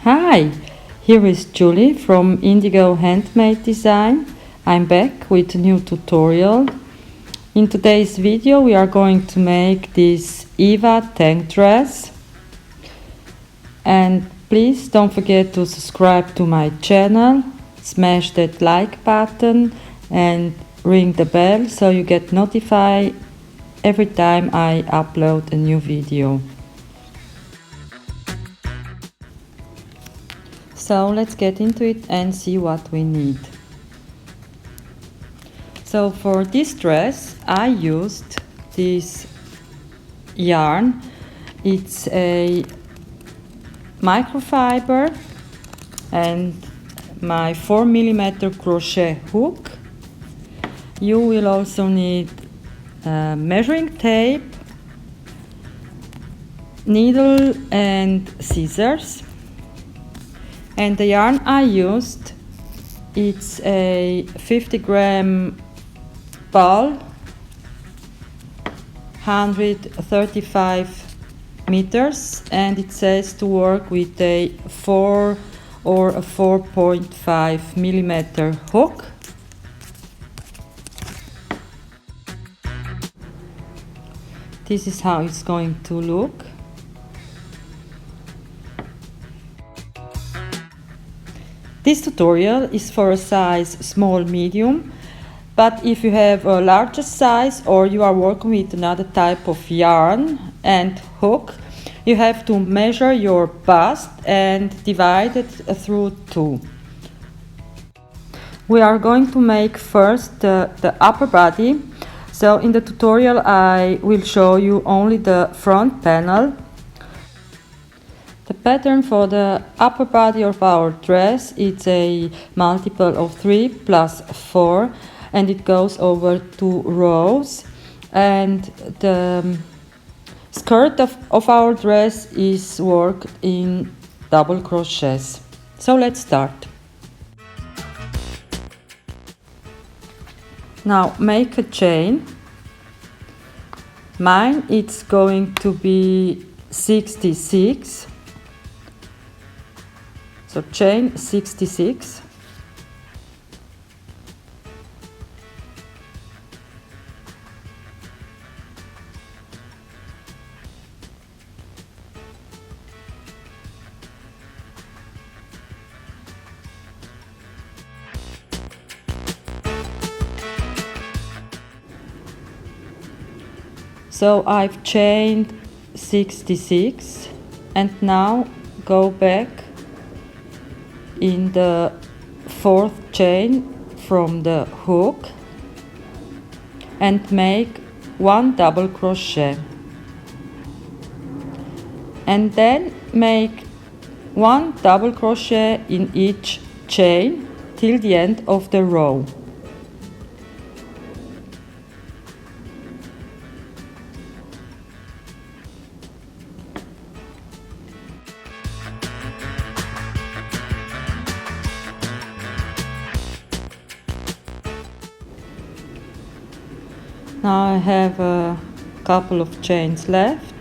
Hi, here is Julie from Indigo Handmade Design. I'm back with a new tutorial. In today's video we are going to make this Eva Tank Dress. And please don't forget to subscribe to my channel, smash that like button and ring the bell so you get notified every time I upload a new video. So let's get into it and see what we need. So for this dress I used this yarn. It's a microfiber and my 4mm crochet hook. You will also need measuring tape, needle and scissors. And the yarn I used, it's a 50-gram ball, 135 meters, and it says to work with a 4 or a 4.5mm hook. This is how it's going to look. This tutorial is for a size small medium, but if you have a larger size or you are working with another type of yarn and hook, you have to measure your bust and divide it through 2. We are going to make first the upper body. So in the tutorial I will show you only the front panel. The pattern for the upper body of our dress is a multiple of 3 plus 4, and it goes over 2 rows. And the skirt of our dress is worked in double crochets. So let's start. Now make a chain. Mine it's going to be 66. So chain 66. So I've chained 66 and now go back in the 4th chain from the hook and make 1 double crochet, and then make 1 double crochet in each chain till the end of the row. Now I have a couple of chains left.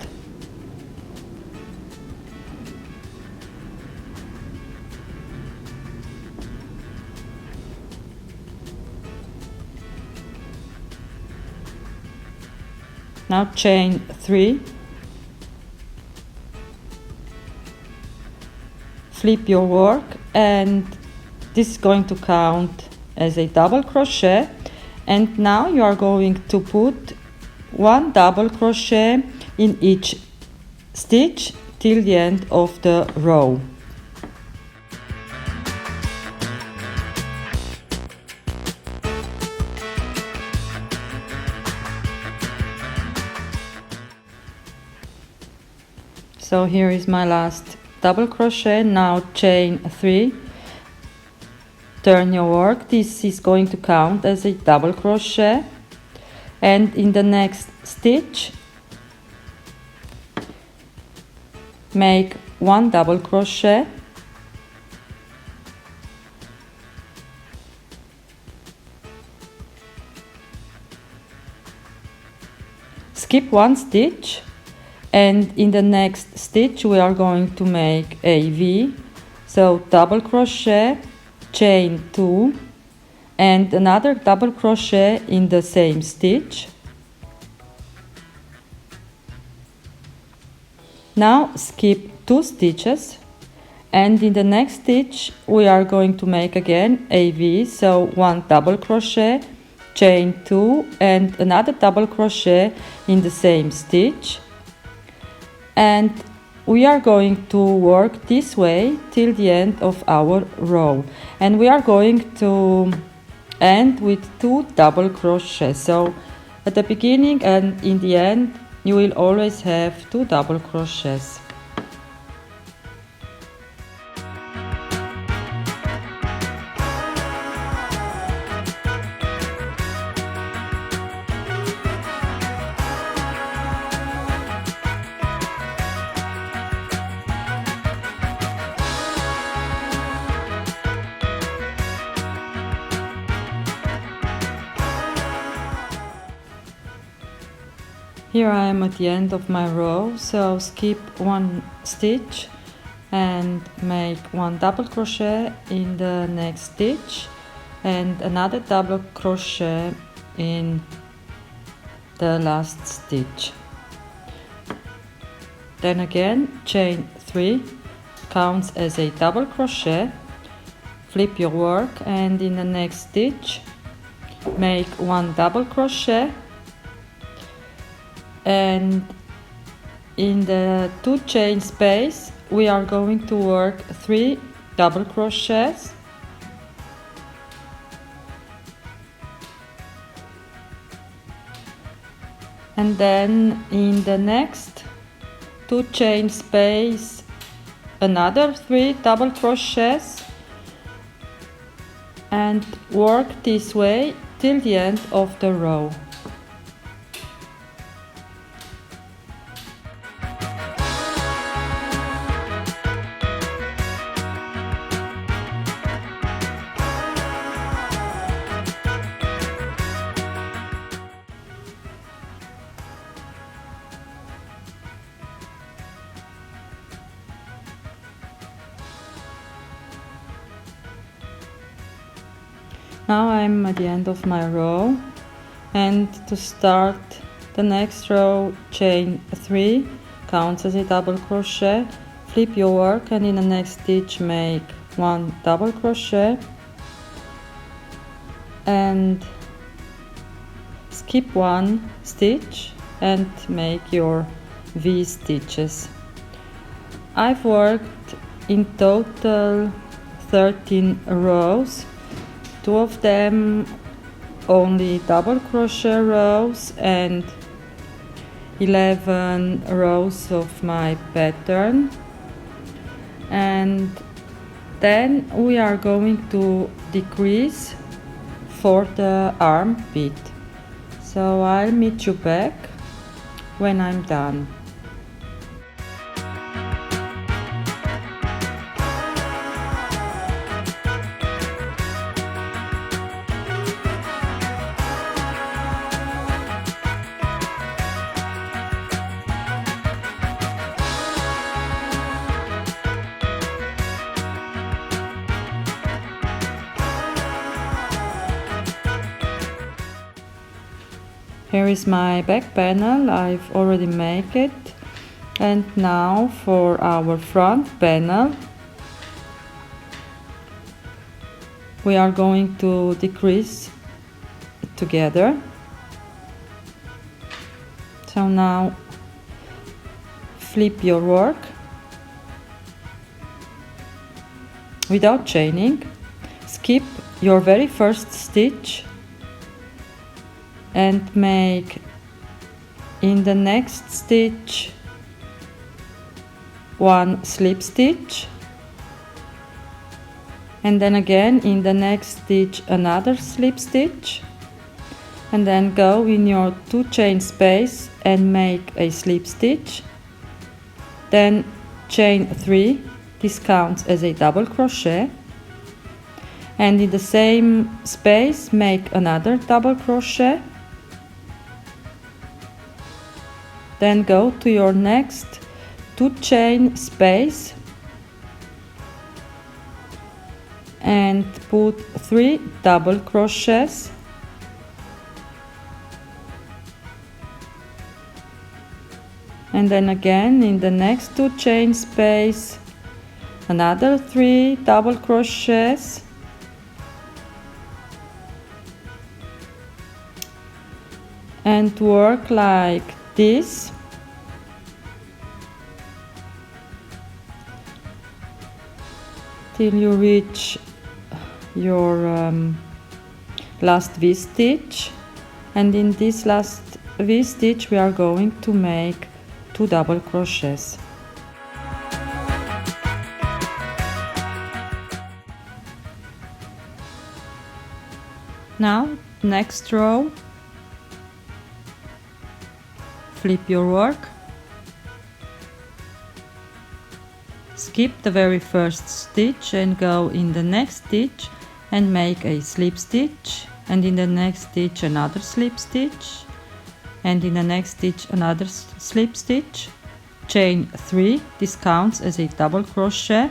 Now chain 3. Flip your work, and this is going to count as a double crochet. And now you are going to put 1 double crochet in each stitch till the end of the row. So here is my last double crochet. Now chain 3. Turn your work. This is going to count as a double crochet, and in the next stitch make 1 double crochet, skip 1 stitch, and in the next stitch we are going to make a V So double crochet, chain 2 and another double crochet in the same stitch. Now skip 2 stitches, and in the next stitch we are going to make again a V, so 1 double crochet, chain 2 and another double crochet in the same stitch, and we are going to work this way till the end of our row, and we are going to end with 2 double crochets. So at the beginning and in the end you will always have 2 double crochets. Here I am at the end of my row, so skip 1 stitch and make 1 double crochet in the next stitch and another double crochet in the last stitch. Then again chain 3 counts as a double crochet, flip your work and in the next stitch make 1 double crochet, and in the 2 chain space we are going to work 3 double crochets, and then in the next 2 chain space another 3 double crochets, and work this way till the end of the row. Now I'm at the end of my row, and to start the next row chain 3 counts as a double crochet, flip your work and in the next stitch make 1 double crochet and skip 1 stitch and make your V stitches. I've worked in total 13 rows, 2 of them only double crochet rows and 11 rows of my pattern, and then we are going to decrease for the armpit. So I'll meet you back when I'm done. Here is my back panel, I've already made it, and now for our front panel we are going to decrease together. So now flip your work without chaining, skip your very first stitch and make in the next stitch 1 slip stitch, and then again in the next stitch another slip stitch, and then go in your 2 chain space and make a slip stitch, then chain 3, this counts as a double crochet, and in the same space make another double crochet, then go to your next 2 chain space and put 3 double crochets, and then again in the next 2 chain space another 3 double crochets, and work like this till you reach your last V-stitch, and in this last V-stitch we are going to make 2 double crochets. Now next row, flip your work, skip the very first stitch and go in the next stitch and make a slip stitch, and in the next stitch another slip stitch, and in the next stitch another slip stitch, chain 3, this counts as a double crochet,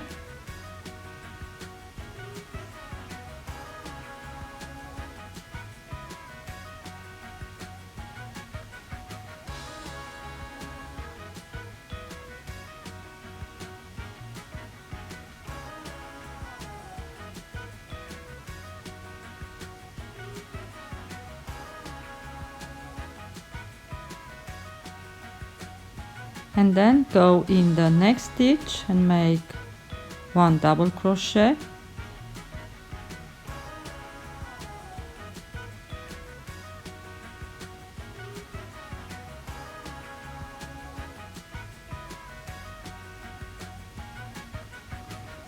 and then go in the next stitch and make 1 double crochet,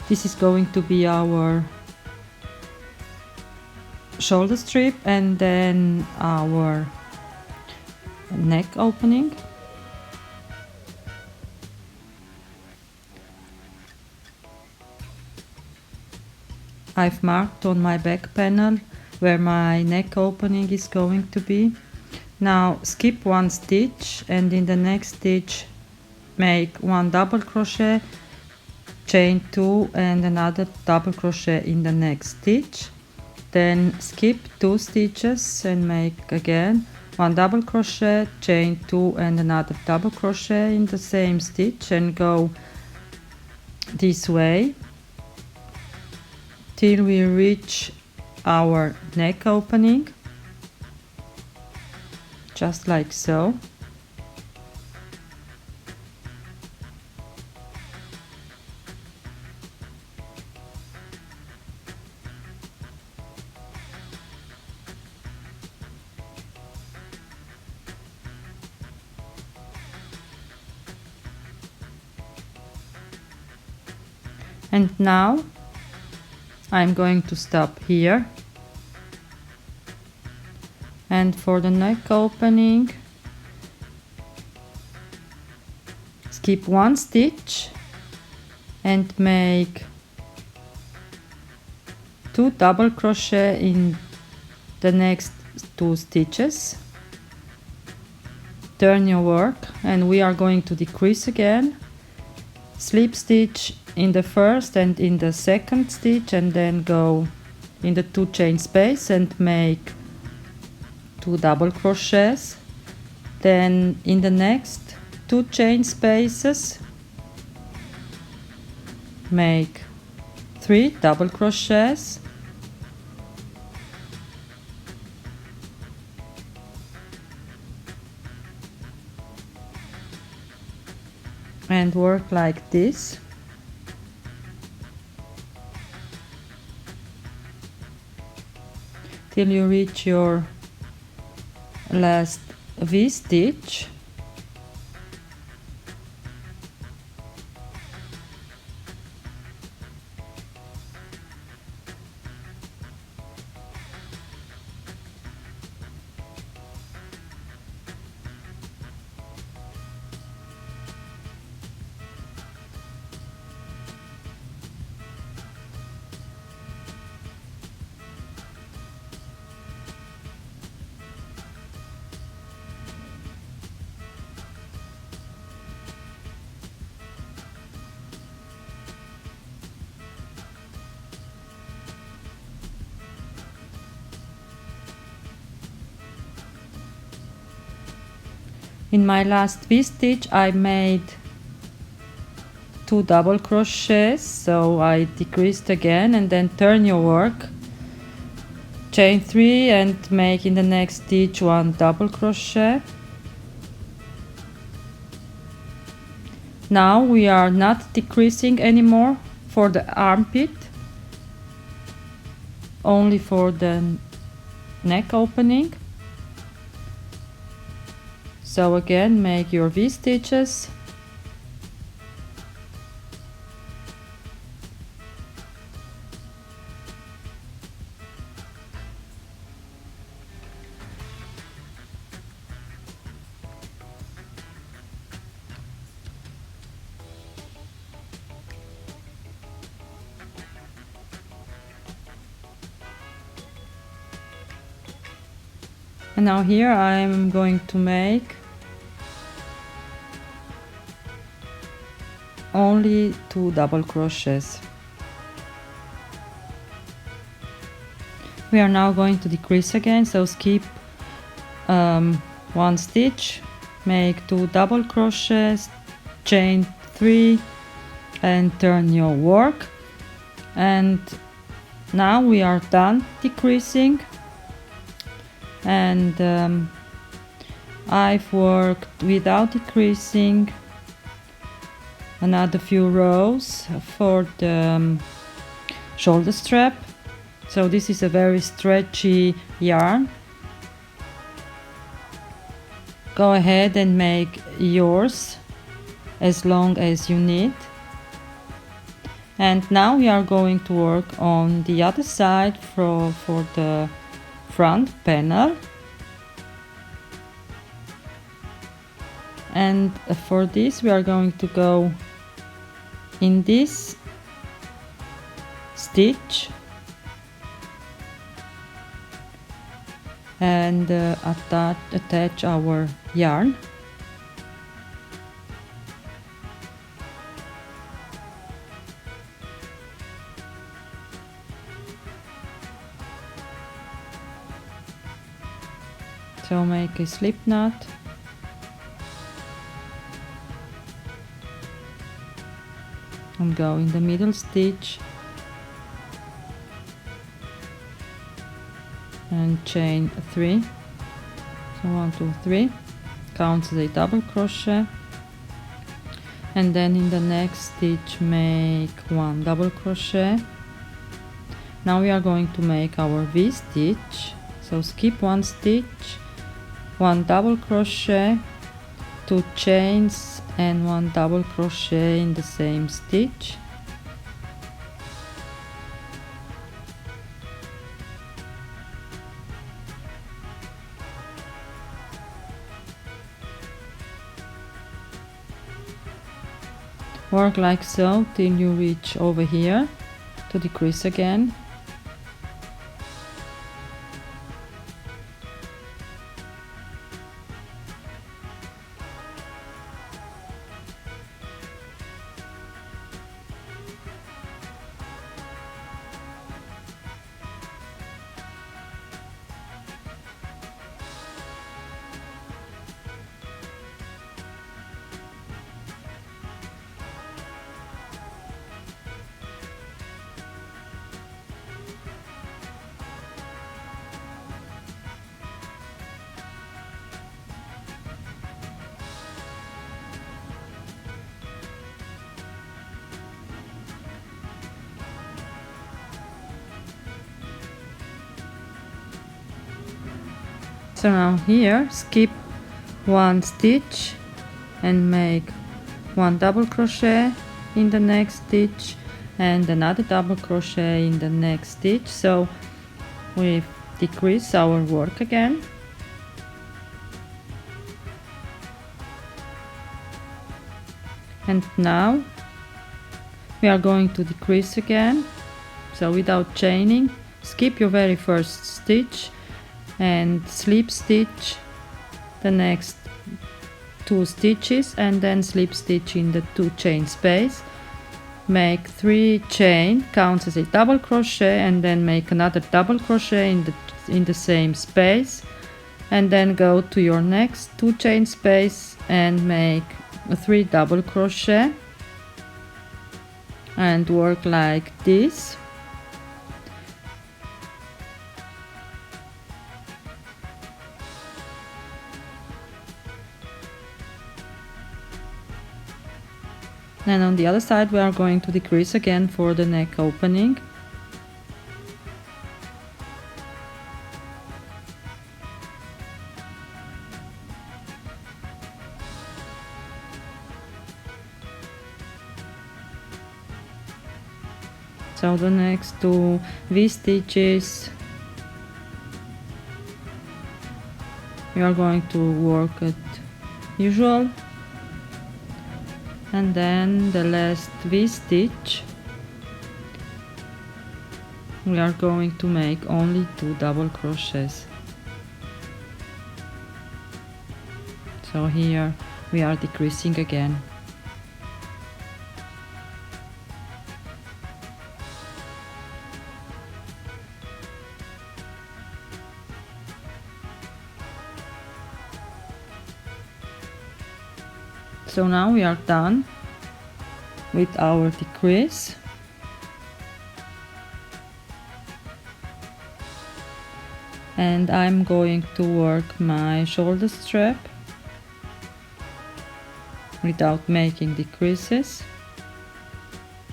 this is going to be our shoulder strip and then our neck opening. I've marked on my back panel where my neck opening is going to be. Now skip 1 stitch and in the next stitch make 1 double crochet, chain 2 and another double crochet in the next stitch, then skip 2 stitches and make again 1 double crochet, chain 2 and another double crochet in the same stitch, and go this way till we reach our neck opening, just like so. And now I'm going to stop here, and for the neck opening skip 1 stitch and make 2 double crochet in the next 2 stitches, turn your work, and we are going to decrease again, slip stitch in the first and in the second stitch, and then go in the 2 chain space and make 2 double crochets, then in the next 2 chain spaces make 3 double crochets, and work like this. Till you reach your last V-stitch. In my last V-stitch I made 2 double crochets, so I decreased again and then turn your work, chain 3 and make in the next stitch 1 double crochet. Now we are not decreasing anymore for the armpit, only for the neck opening. So again, make your V-stitches. And now here I am going to make only 2 double crochets. We are now going to decrease again, so skip 1 stitch, make 2 double crochets, chain 3 and turn your work. And now we are done decreasing, and I've worked without decreasing another few rows for the shoulder strap. So this is a very stretchy yarn. Go ahead and make yours as long as you need. And now we are going to work on the other side for the front panel. And for this we are going to go in this stitch and attach our yarn. So make a slip knot and go in the middle stitch and chain 3. So 1, 2, 3 counts as a double crochet, and then in the next stitch make 1 double crochet. Now we are going to make our V stitch, so skip 1 stitch, 1 double crochet, 2 chains and 1 double crochet in the same stitch. Work like so till you reach over here to decrease again. So now here skip 1 stitch and make 1 double crochet in the next stitch and another double crochet in the next stitch. So we decrease our work again. And now we are going to decrease again, so without chaining, skip your very first stitch and slip stitch the next 2 stitches and then slip stitch in the 2 chain space, make 3 chain, counts as a double crochet, and then make another double crochet in the same space, and then go to your next 2 chain space and make 3 double crochet and work like this. And on the other side we are going to decrease again for the neck opening. So the next 2 V-stitches we are going to work at usual, and then the last V-stitch we are going to make only 2 double crochets. So here we are decreasing again. So now we are done with our decrease. And I'm going to work my shoulder strap without making decreases.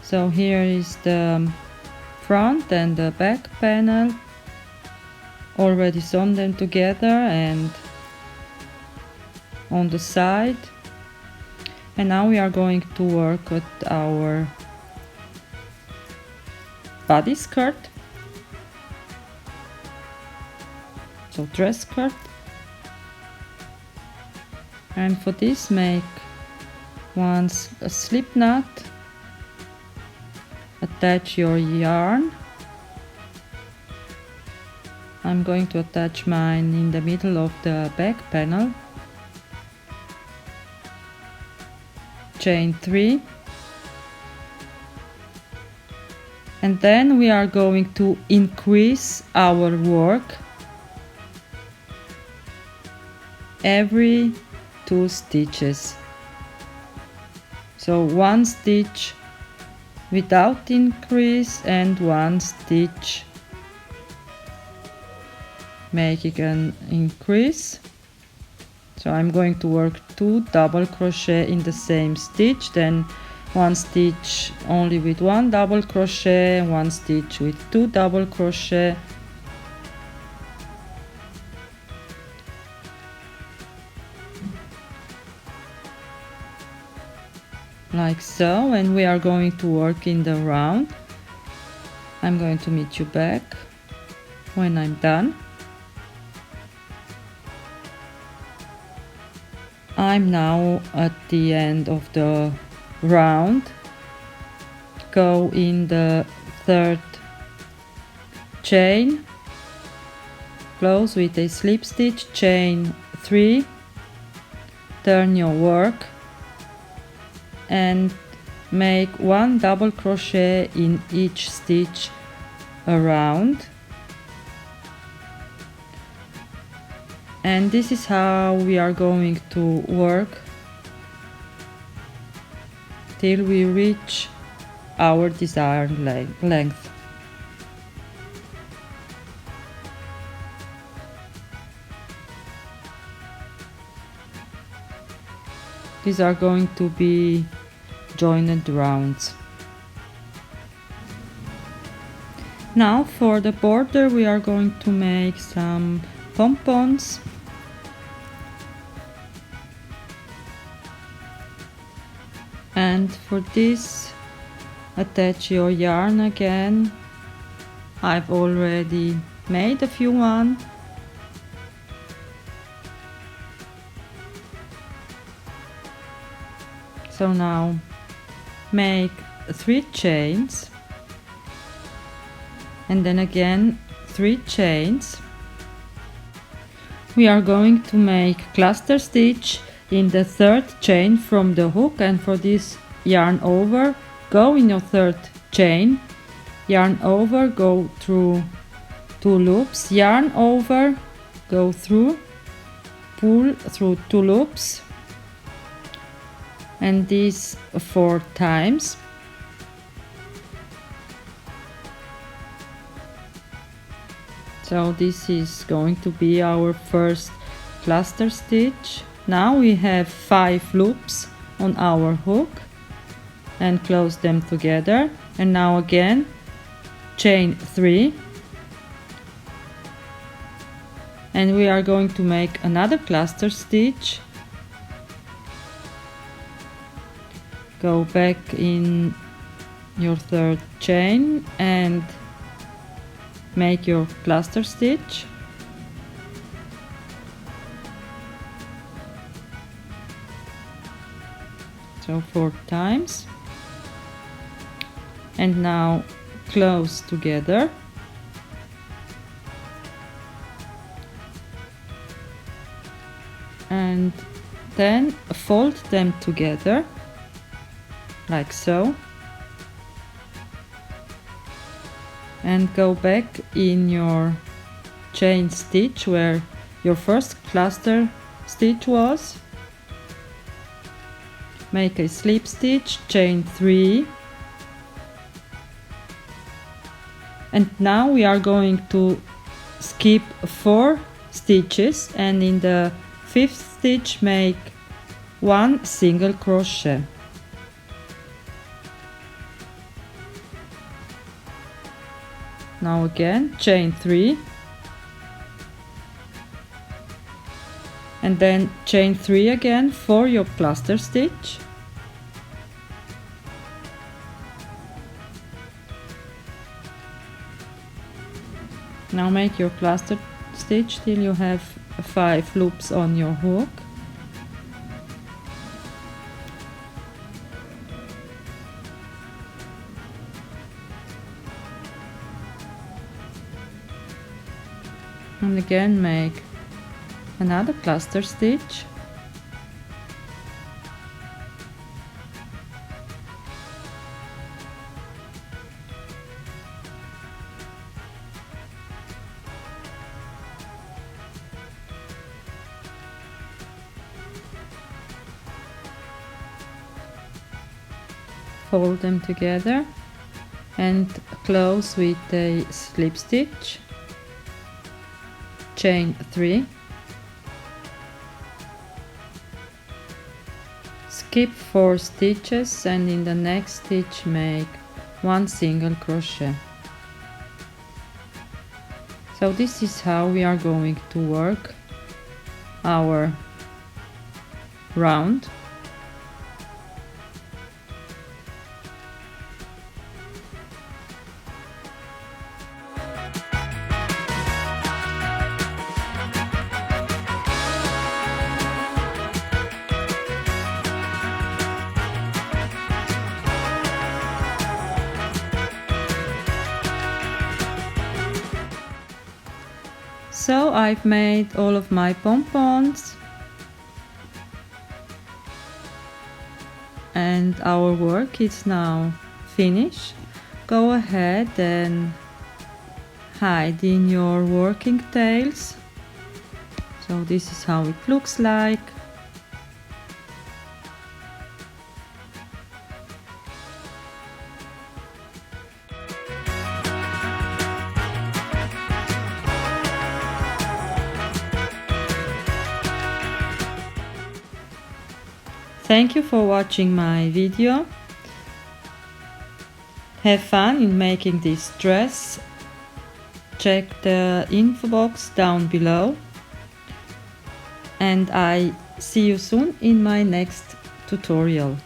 So here is the front and the back panel. Already sewn them together, and on the side. And now we are going to work with our body skirt, so dress skirt. And for this, make once a slip knot, attach your yarn. I'm going to attach mine in the middle of the back panel. Chain 3, and then we are going to increase our work every 2 stitches. So 1 stitch without increase and 1 stitch making an increase. So I'm going to work 2 double crochet in the same stitch, then 1 stitch only with 1 double crochet, 1 stitch with 2 double crochet, like so. And we are going to work in the round. I'm going to meet you back when I'm done. I'm now at the end of the round. Go in the 3rd chain, close with a slip stitch, chain 3, turn your work and make 1 double crochet in each stitch around. And this is how we are going to work till we reach our desired length. These are going to be joined rounds. Now for the border we are going to make some pompons. And for this, attach your yarn again. I've already made a few one. So now make 3 chains and then again 3 chains. We are going to make cluster stitch in the 3rd chain from the hook, and for this yarn over, go in your 3rd chain, yarn over, go through 2 loops, yarn over, go through pull through 2 loops, and this 4 times. So this is going to be our first cluster stitch. Now we have 5 loops on our hook and close them together, and now again chain 3, and we are going to make another cluster stitch. Go back in your 3rd chain and make your cluster stitch. So 4 times, and now close together, and then fold them together like so, and go back in your chain stitch where your first cluster stitch was. Make a slip stitch, chain 3, and now we are going to skip 4 stitches, and in the 5th stitch make 1 single crochet. Now again chain 3, and then chain 3 again for your cluster stitch. Now make your cluster stitch till you have 5 loops on your hook. And again make another cluster stitch. Fold them together and close with a slip stitch, chain 3, skip 4 stitches, and in the next stitch make 1 single crochet. So this is how we are going to work our round. So I've made all of my pompons, and our work is now finished. Go ahead and hide in your working tails. So this is how it looks like. Thank you for watching my video. Have fun in making this dress. Check the info box down below, and I see you soon in my next tutorial.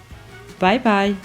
Bye bye!